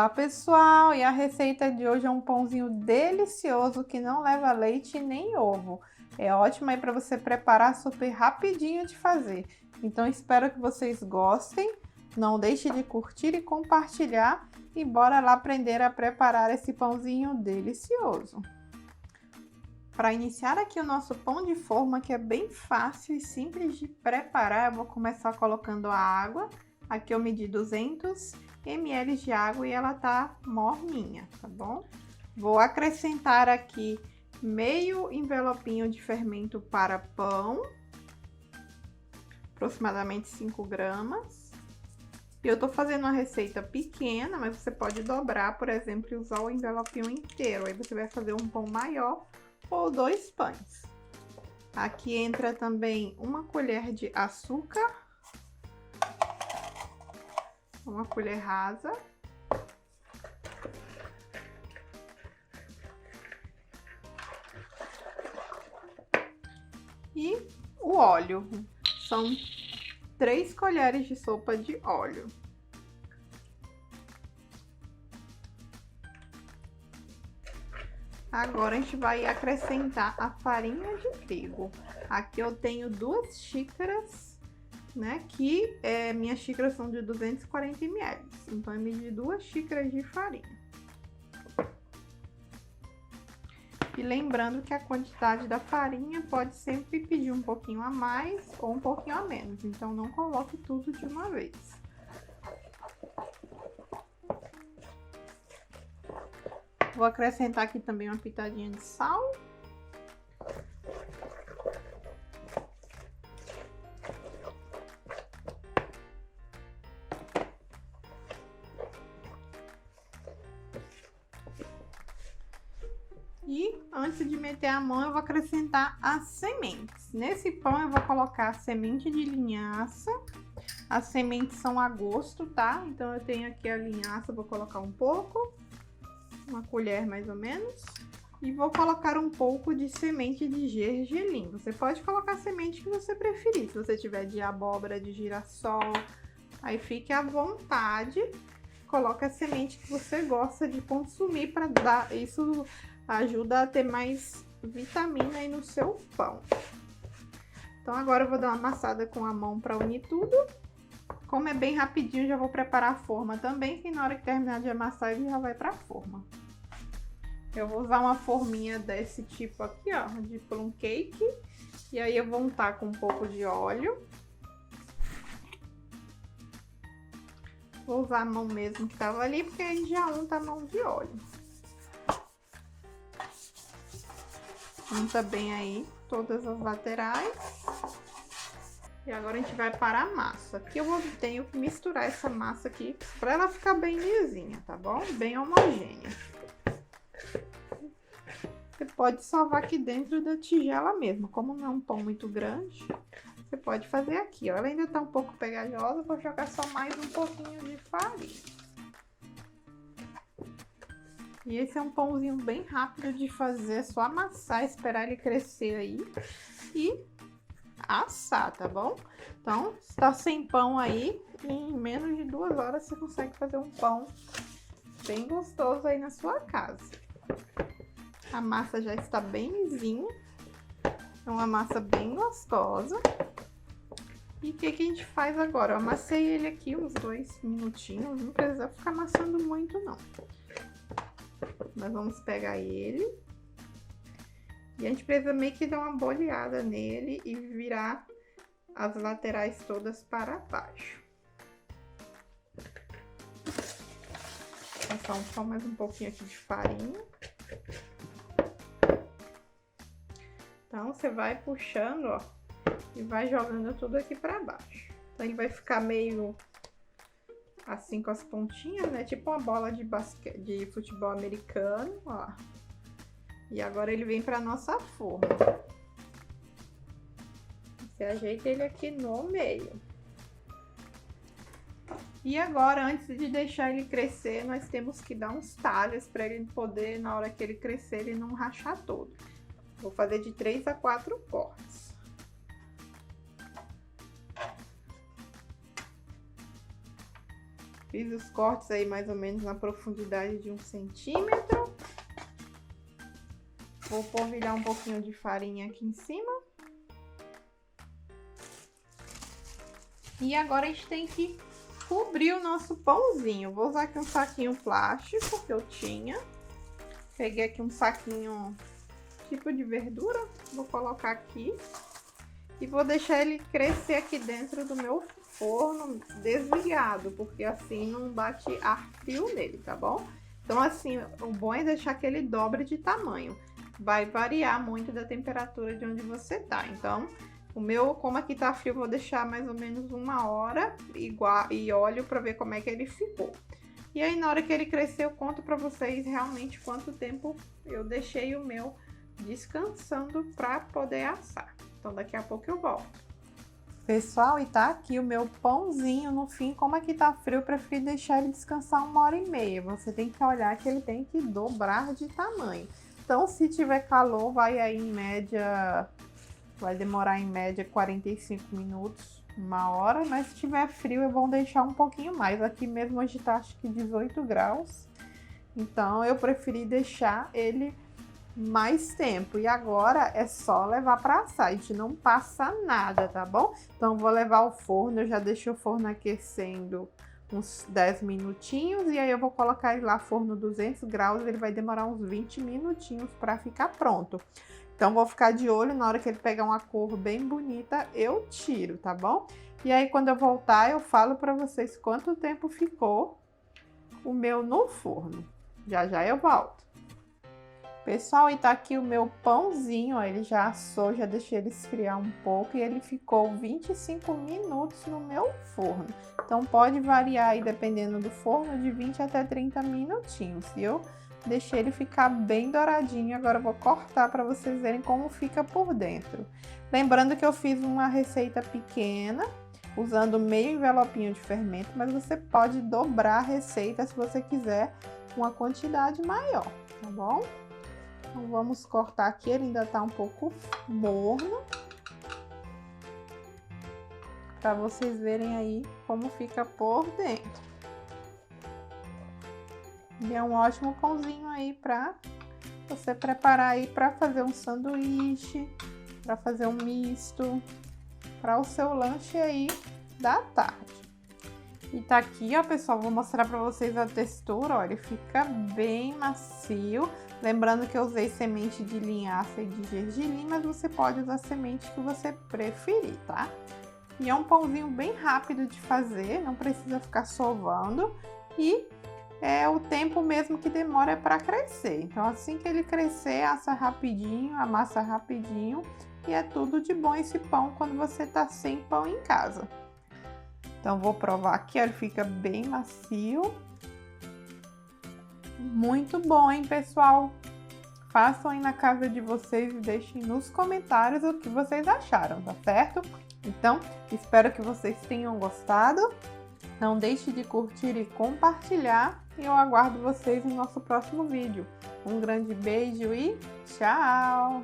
Olá pessoal, e a receita de hoje é um pãozinho delicioso que não leva leite nem ovo. É ótimo aí para você preparar, super rapidinho de fazer. Então espero que vocês gostem, não deixe de curtir e compartilhar e bora lá aprender a preparar esse pãozinho delicioso. Para iniciar aqui o nosso pão de forma, que é bem fácil e simples de preparar, eu vou começar colocando a água. Aqui eu medi 200 ml de água e ela tá morninha, tá bom? Vou acrescentar aqui meio envelopinho de fermento para pão, aproximadamente 5 gramas. Eu tô fazendo uma receita pequena, mas você pode dobrar, por exemplo, e usar o envelopinho inteiro. Aí você vai fazer um pão maior ou 2 pães. Aqui entra também uma colher de açúcar, uma colher rasa, e o óleo. São 3 colheres de sopa de óleo. Agora a gente vai acrescentar a farinha de trigo. Aqui eu tenho 2 xícaras, né? Que minhas xícaras são de 240 ml. Então eu medi 2 xícaras de farinha. E lembrando que a quantidade da farinha pode sempre pedir um pouquinho a mais ou um pouquinho a menos. Então não coloque tudo de uma vez. Vou acrescentar aqui também uma pitadinha de sal. E antes de meter a mão, eu vou acrescentar as sementes. Nesse pão eu vou colocar semente de linhaça. As sementes são a gosto, tá? Então eu tenho aqui a linhaça, vou colocar um pouco. Uma colher mais ou menos, e vou colocar um pouco de semente de gergelim. Você pode colocar a semente que você preferir, se você tiver de abóbora, de girassol, aí fique à vontade. Coloca a semente que você gosta de consumir, para dar, isso ajuda a ter mais vitamina aí no seu pão. Então agora eu vou dar uma amassada com a mão para unir tudo. Como é bem rapidinho, já vou preparar a forma também, que na hora que terminar de amassar ele já vai para a forma. Eu vou usar uma forminha desse tipo aqui, ó, de plum cake. E aí eu vou untar com um pouco de óleo. Vou usar a mão mesmo que tava ali, porque aí já unta a mão de óleo. Unta bem aí todas as laterais. E agora a gente vai para a massa. Aqui eu tenho que misturar essa massa aqui para ela ficar bem lisinha, tá bom? Bem homogênea. Você pode salvar aqui dentro da tigela mesmo. Como não é um pão muito grande, você pode fazer aqui, ó. Ela ainda tá um pouco pegajosa, vou jogar só mais um pouquinho de farinha. E esse é um pãozinho bem rápido de fazer, é só amassar, esperar ele crescer aí e assar, tá bom? Então, se tá sem pão aí, em menos de 2 horas você consegue fazer um pão bem gostoso aí na sua casa. A massa já está bem lisinha, é uma massa bem gostosa. E o que a gente faz agora? Eu amassei ele aqui uns 2 minutinhos, não precisa ficar amassando muito não. Nós vamos pegar ele e a gente precisa meio que dar uma boleada nele e virar as laterais todas para baixo. Passar só mais um pouquinho aqui de farinha. Então você vai puxando, ó, e vai jogando tudo aqui para baixo. Então ele vai ficar meio assim com as pontinhas, né? Tipo uma bola de futebol americano, ó. E agora ele vem para nossa forma. Você ajeita ele aqui no meio. E agora, antes de deixar ele crescer, nós temos que dar uns talhos para ele poder, na hora que ele crescer, ele não rachar todo. Vou fazer de 3 a 4 cortes. Fiz os cortes aí mais ou menos na profundidade de 1 centímetro. Vou polvilhar um pouquinho de farinha aqui em cima. E agora a gente tem que cobrir o nosso pãozinho. Vou usar aqui um saquinho plástico que eu tinha. Peguei aqui um saquinho tipo de verdura. Vou colocar aqui. E vou deixar ele crescer aqui dentro do meu forno desligado, porque assim não bate ar frio nele, tá bom? Então assim, o bom é deixar que ele dobre de tamanho. Vai variar muito da temperatura de onde você tá. Então, o meu, como aqui tá frio, vou deixar mais ou menos 1 hora e olho pra ver como é que ele ficou. E aí, na hora que ele crescer, eu conto pra vocês realmente quanto tempo eu deixei o meu descansando pra poder assar. Então, daqui a pouco eu volto. Pessoal, e tá aqui o meu pãozinho no fim. Como aqui tá frio, eu preferi deixar ele descansar 1h30. Você tem que olhar que ele tem que dobrar de tamanho. Então, se tiver calor, vai aí em média, vai demorar em média 45 minutos, 1 hora. Mas se tiver frio, é bom deixar um pouquinho mais. Aqui mesmo hoje tá acho que 18 graus. Então, eu preferi deixar ele mais tempo. E agora é só levar para assar, a gente não passa nada, tá bom? Então vou levar ao forno, eu já deixei o forno aquecendo uns 10 minutinhos e aí eu vou colocar ele lá forno 200 graus, ele vai demorar uns 20 minutinhos para ficar pronto. Então vou ficar de olho, na hora que ele pegar uma cor bem bonita, eu tiro, tá bom? E aí quando eu voltar, eu falo para vocês quanto tempo ficou o meu no forno. Já já eu volto. Pessoal, e tá aqui o meu pãozinho, ó, ele já assou, já deixei ele esfriar um pouco e ele ficou 25 minutos no meu forno. Então pode variar aí, dependendo do forno, de 20 até 30 minutinhos. E eu deixei ele ficar bem douradinho, agora eu vou cortar para vocês verem como fica por dentro. Lembrando que eu fiz uma receita pequena, usando meio envelopinho de fermento, mas você pode dobrar a receita se você quiser uma quantidade maior, tá bom? Então, vamos cortar aqui, ele ainda tá um pouco morno. Para vocês verem aí como fica por dentro. E é um ótimo pãozinho aí para você preparar aí para fazer um sanduíche, para fazer um misto, para o seu lanche aí da tarde. E tá aqui, ó, pessoal, vou mostrar para vocês a textura, ó, ele fica bem macio. Lembrando que eu usei semente de linhaça e de gergelim, mas você pode usar a semente que você preferir, tá? E é um pãozinho bem rápido de fazer, não precisa ficar sovando. E o tempo mesmo que demora é para crescer. Então, assim que ele crescer, assa rapidinho, amassa rapidinho. E é tudo de bom esse pão quando você tá sem pão em casa. Então, vou provar aqui, ó, ele fica bem macio. Muito bom, hein, pessoal? Façam aí na casa de vocês e deixem nos comentários o que vocês acharam, tá certo? Então, espero que vocês tenham gostado. Não deixe de curtir e compartilhar. E eu aguardo vocês no nosso próximo vídeo. Um grande beijo e tchau!